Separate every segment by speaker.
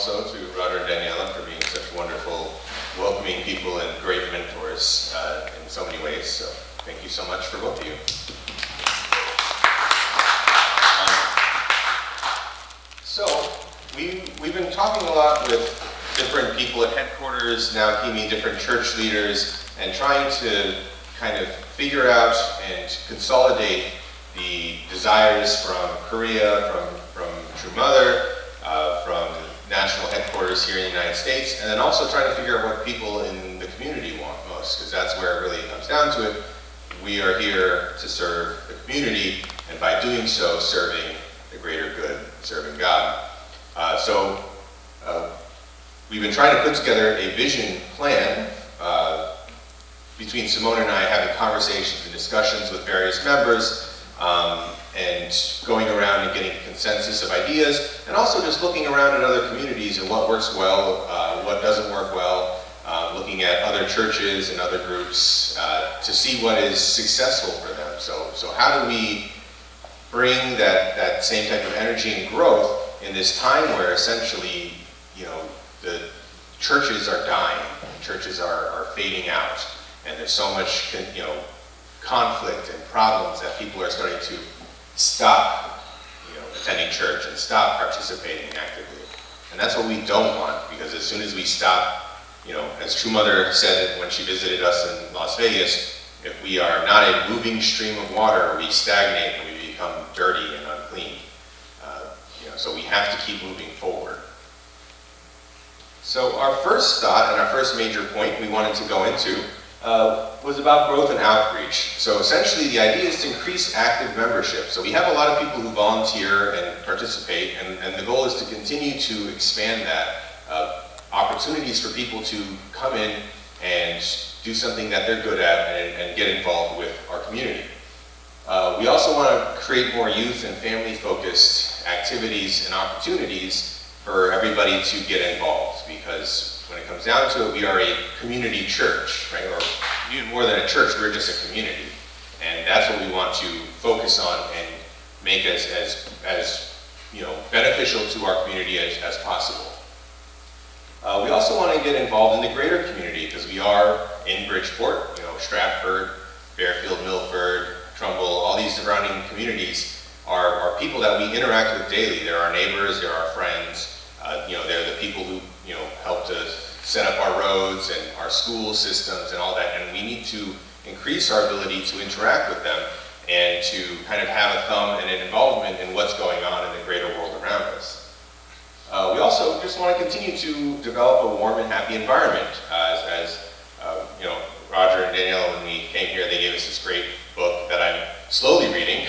Speaker 1: also to Roger and Daniela for being such wonderful, welcoming people and great mentors in so many ways. So thank you so much for both of you. So we've been talking a lot with different people at headquarters, now meeting different church leaders, and trying to kind of figure out and consolidate the desires from Korea, from True Mother, from national headquarters here in the United States, and then also trying to figure out what people in the community want most, because that's where it really comes down to it. We are here to serve the community, and by doing so, serving the greater good, serving God. So we've been trying to put together a vision plan between Simone and I, having conversations and discussions with various members, and going around and getting a consensus of ideas, and also just looking around at other communities and what works well, what doesn't work well, looking at other churches and other groups to see what is successful for them. So how do we bring that same type of energy and growth in this time where essentially, the churches are dying, churches are fading out, and there's so much, conflict and problems that people are starting to stop, attending church and stop participating actively. And that's what we don't want, because as soon as we stop, as True Mother said it when she visited us in Las Vegas, if we are not a moving stream of water, we stagnate and we become dirty and unclean. So we have to keep moving forward. So our first thought and our first major point we wanted to go into was about growth and outreach. So essentially the idea is to increase active membership. So we have a lot of people who volunteer and participate, and the goal is to continue to expand that. Opportunities for people to come in and do something that they're good at and get involved with our community. We also want to create more youth and family-focused activities and opportunities for everybody to get involved, because when it comes down to it, we are a community church, right? Or even more than a church, we're just a community. And that's what we want to focus on and make as beneficial to our community as possible. We also want to get involved in the greater community, because we are in Bridgeport, Stratford, Fairfield, Milford, Trumbull, all these surrounding communities are people that we interact with daily. They're our neighbors, they're our friends, they're the people who, help to set up our roads and our school systems and all that, and we need to increase our ability to interact with them and to kind of have a thumb and an involvement in what's going on in the greater world around us. We also just want to continue to develop a warm and happy environment. Roger and Daniela, when we came here, they gave us this great book that I'm slowly reading,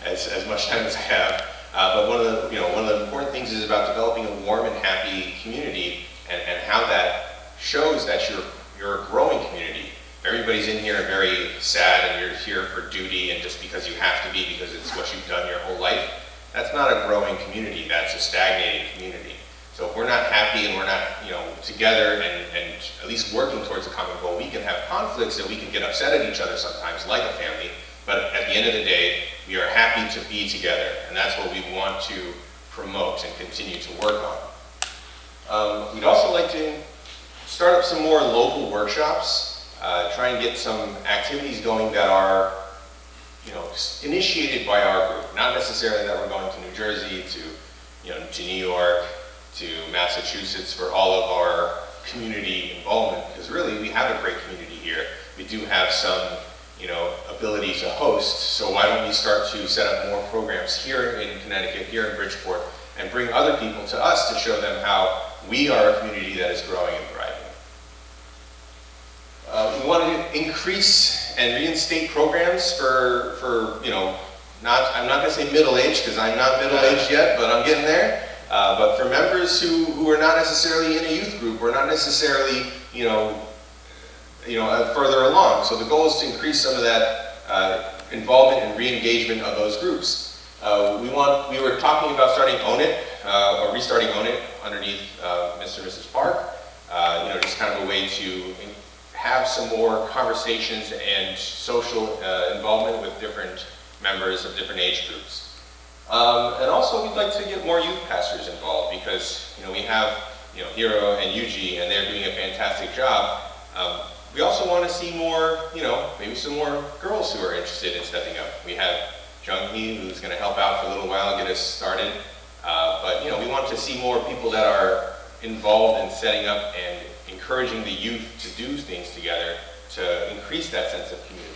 Speaker 1: as much time as I have. But one of the important things is about developing a warm and happy community, and how that shows that you're a growing community. Everybody's in here very sad, and you're here for duty and just because you have to be, because it's what you've done your whole life. That's not a growing community, that's a stagnating community. So if we're not happy and we're not together and at least working towards a common goal, we can have conflicts and we can get upset at each other sometimes, like a family, but at the end of the day, we are happy to be together, and that's what we want to promote and continue to work on. We'd also like to start up some more local workshops, try and get some activities going that are initiated by our group, not necessarily that we're going to New Jersey, to New York, to Massachusetts for all of our community involvement, because really we have a great community here. We do have some ability to host, so why don't we start to set up more programs here in Connecticut, here in Bridgeport, and bring other people to us to show them how we are a community that is growing and thriving. We want to increase and reinstate programs for I'm not going to say middle-aged, because I'm not middle-aged yet, but I'm getting there. But for members who are not necessarily in a youth group, or not necessarily, further along. So the goal is to increase some of that involvement and re-engagement of those groups. We were talking about starting Own It, or restarting Own It underneath Mr. and Mrs. Park. Just kind of a way to have some more conversations and social involvement with different members of different age groups. And also we'd like to get more youth pastors involved because we have Hiro and Yuji, and they're doing a fantastic job. We also want to see more, maybe some more girls who are interested in stepping up. We have Jung-hee, who's going to help out for a little while, get us started. But we want to see more people that are involved in setting up and encouraging the youth to do things together to increase that sense of community.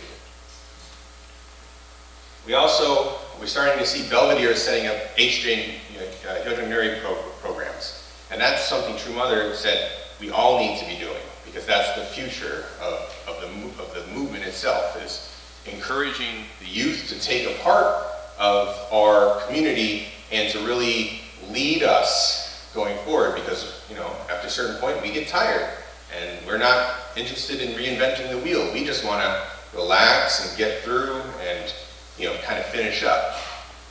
Speaker 1: We're starting to see Belvedere setting up HJ Hyojongnyuri programs. And that's something True Mother said we all need to be doing, because that's the future of the movement itself, is encouraging the youth to take a part of our community and to really lead us going forward, because after a certain point we get tired and we're not interested in reinventing the wheel. We just want to relax and get through and kind of finish up.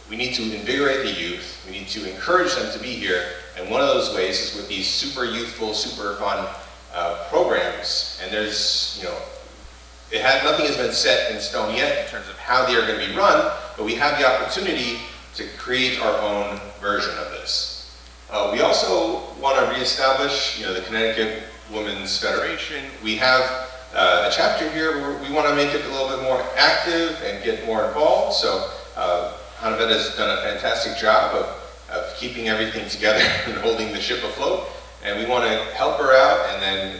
Speaker 1: We need to invigorate the youth. We need to encourage them to be here, and one of those ways is with these super youthful, super fun programs. And there's nothing has been set in stone yet in terms of how they are going to be run, but we have the opportunity to create our own version of this. We also want to reestablish the Connecticut Women's Federation. We have a chapter here where we want to make it a little bit more active and get more involved. So Hanavet has done a fantastic job of keeping everything together and holding the ship afloat. And we want to help her out and then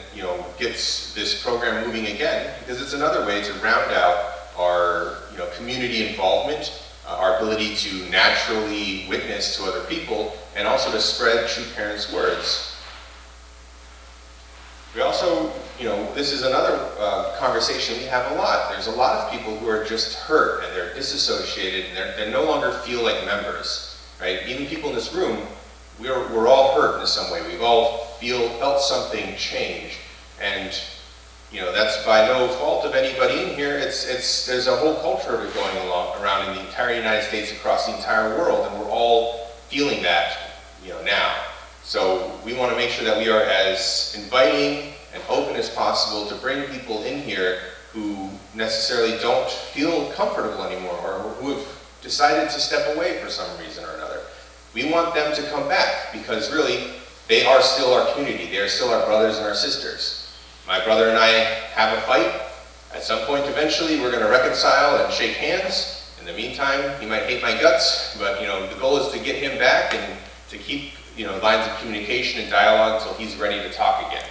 Speaker 1: get this program moving again, because it's another way to round out our community involvement, our ability to naturally witness to other people, and also to spread True Parents' words. We also, this is another conversation we have a lot. There's a lot of people who are just hurt and they're disassociated and they no longer feel like members, right? Even people in this room, we're all hurt in some way. We've all felt something change, and that's by no fault of anybody in here. There's a whole culture of it going around in the entire United States, across the entire world, and we're all feeling that now. So we want to make sure that we are as inviting and open as possible to bring people in here who necessarily don't feel comfortable anymore, or who have decided to step away for some reason or another. We want them to come back, because really, they are still our community. They are still our brothers and our sisters. My brother and I have a fight. At some point, eventually, we're going to reconcile and shake hands. In the meantime, he might hate my guts, but the goal is to get him back and to keep lines of communication and dialogue until he's ready to talk again.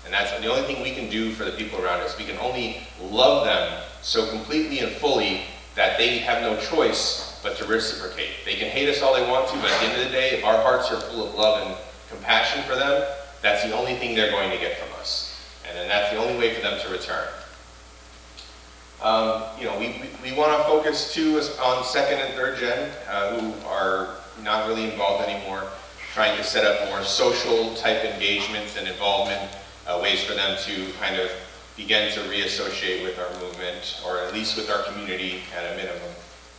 Speaker 1: And that's the only thing we can do for the people around us. We can only love them so completely and fully that they have no choice but to reciprocate. They can hate us all they want to, but at the end of the day, if our hearts are full of love and compassion for them, that's the only thing they're going to get from us. And then that's the only way for them to return. We want to focus too on second and third gen who are not really involved anymore, trying to set up more social type engagements and involvement, ways for them to kind of begin to reassociate with our movement, or at least with our community at a minimum,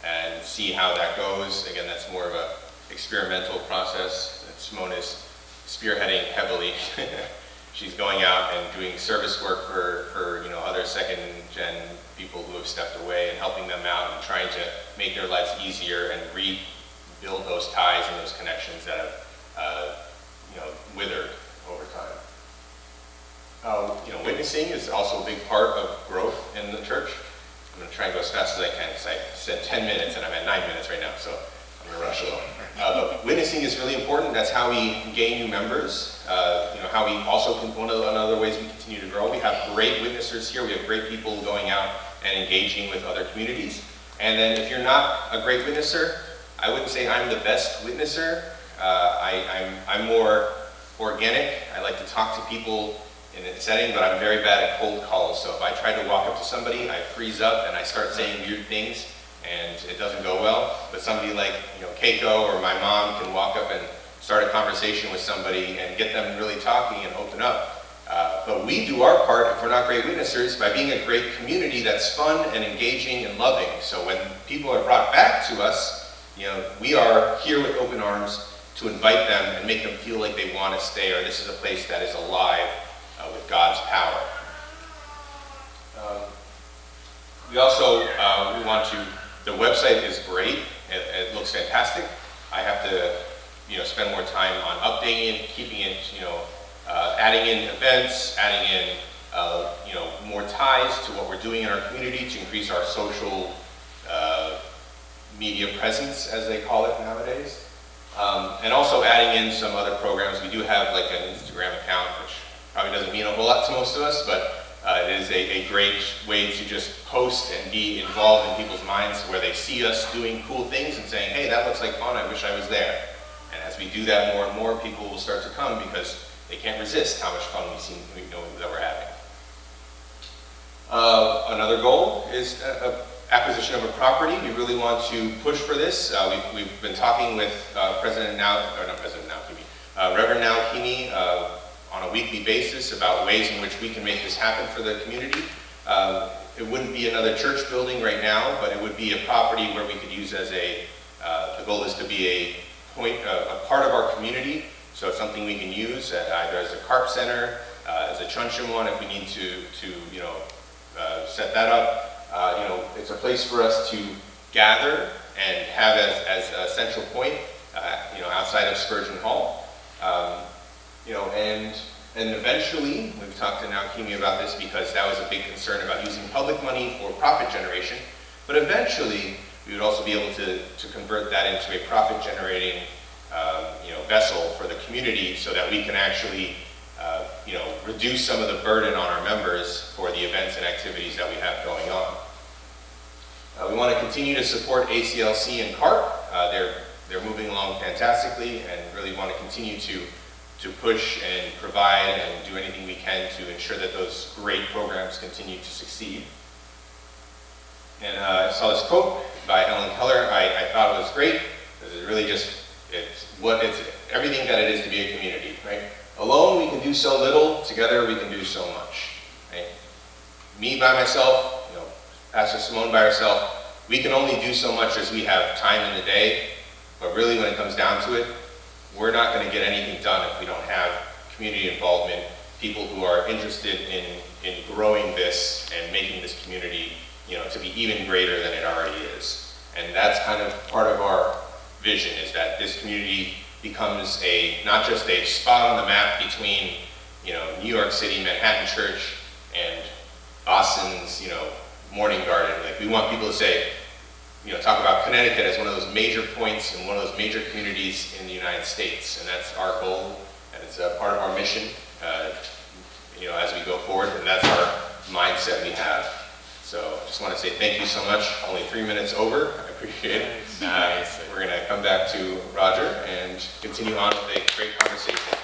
Speaker 1: and see how that goes. Again, that's more of a experimental process that Simone is spearheading heavily. She's going out and doing service work for other second gen people who have stepped away, and helping them out and trying to make their lives easier and rebuild those ties and those connections that have withered over time. Witnessing is also a big part of growth in the church. I'm going to try and go as fast as I can, because I said 10 minutes and I'm at 9 minutes right now, so I'm going to rush along. But witnessing is really important. That's how we gain new members. How we also can, one of the other ways we continue to grow. We have great witnessers here. We have great people going out and engaging with other communities. And then if you're not a great witnesser, I wouldn't say I'm the best witnesser. I'm more organic. I like to talk to people in a setting, but I'm very bad at cold calls. So if I try to walk up to somebody, I freeze up and I start saying weird things, and it doesn't go well. But somebody like Keiko or my mom can walk up and start a conversation with somebody and get them really talking and open up. But we do our part, if we're not great witnessers, by being a great community that's fun and engaging and loving. So when people are brought back to us, we are here with open arms to invite them and make them feel like they want to stay, or this is a place that is alive with God's power. We also, the website is great. It looks fantastic. spend more time on updating it, keeping it, adding in events, adding in, more ties to what we're doing in our community to increase our social media presence, as they call it nowadays. And also adding in some other programs. We do have like an Instagram account, which probably doesn't mean a whole lot to most of us, but it is a great way to just post and be involved in people's minds where they see us doing cool things and saying, hey, that looks like fun, I wish I was there. And as we do that more and more, people will start to come because they can't resist how much fun we know that we're having. Another goal is acquisition of a property. We really want to push for this. We've been talking with Reverend Naokimi on a weekly basis about ways in which we can make this happen for the community. It wouldn't be another church building right now, but it would be a property where we could use as the goal is to be a part of our community. So it's something we can use either as a carp center, as a chuncheon if we need to set that up. It's a place for us to gather and have as a central point, outside of Spurgeon Hall. And eventually, we've talked to Naokimi about this because that was a big concern about using public money for profit generation, but eventually we would also be able to convert that into a profit generating vessel for the community so that we can actually reduce some of the burden on our members for the events and activities that we have going on. We want to continue to support ACLC and CARP. They're moving along fantastically and really want to continue to push and provide and do anything we can to ensure that those great programs continue to succeed. And I saw this quote by Helen Keller. I thought it was great because it really it's everything that it is to be a community, right? Alone we can do so little, together we can do so much, right? Me by myself, Pastor Simone by herself, we can only do so much as we have time in the day, but really when it comes down to it, we're not going to get anything done if we don't have community involvement, people who are interested in growing this and making this community, to be even greater than it already is. And that's kind of part of our vision, is that this community becomes not just a spot on the map between, New York City, Manhattan Church, and Boston's, Morning Garden. Like, we want people to say, talk about Connecticut as one of those major points and one of those major communities in the United States. And that's our goal, and it's a part of our mission, as we go forward, and that's our mindset we have. So I just want to say thank you so much. Only 3 minutes over. I appreciate it. We're going to come back to Roger and continue on with a great conversation.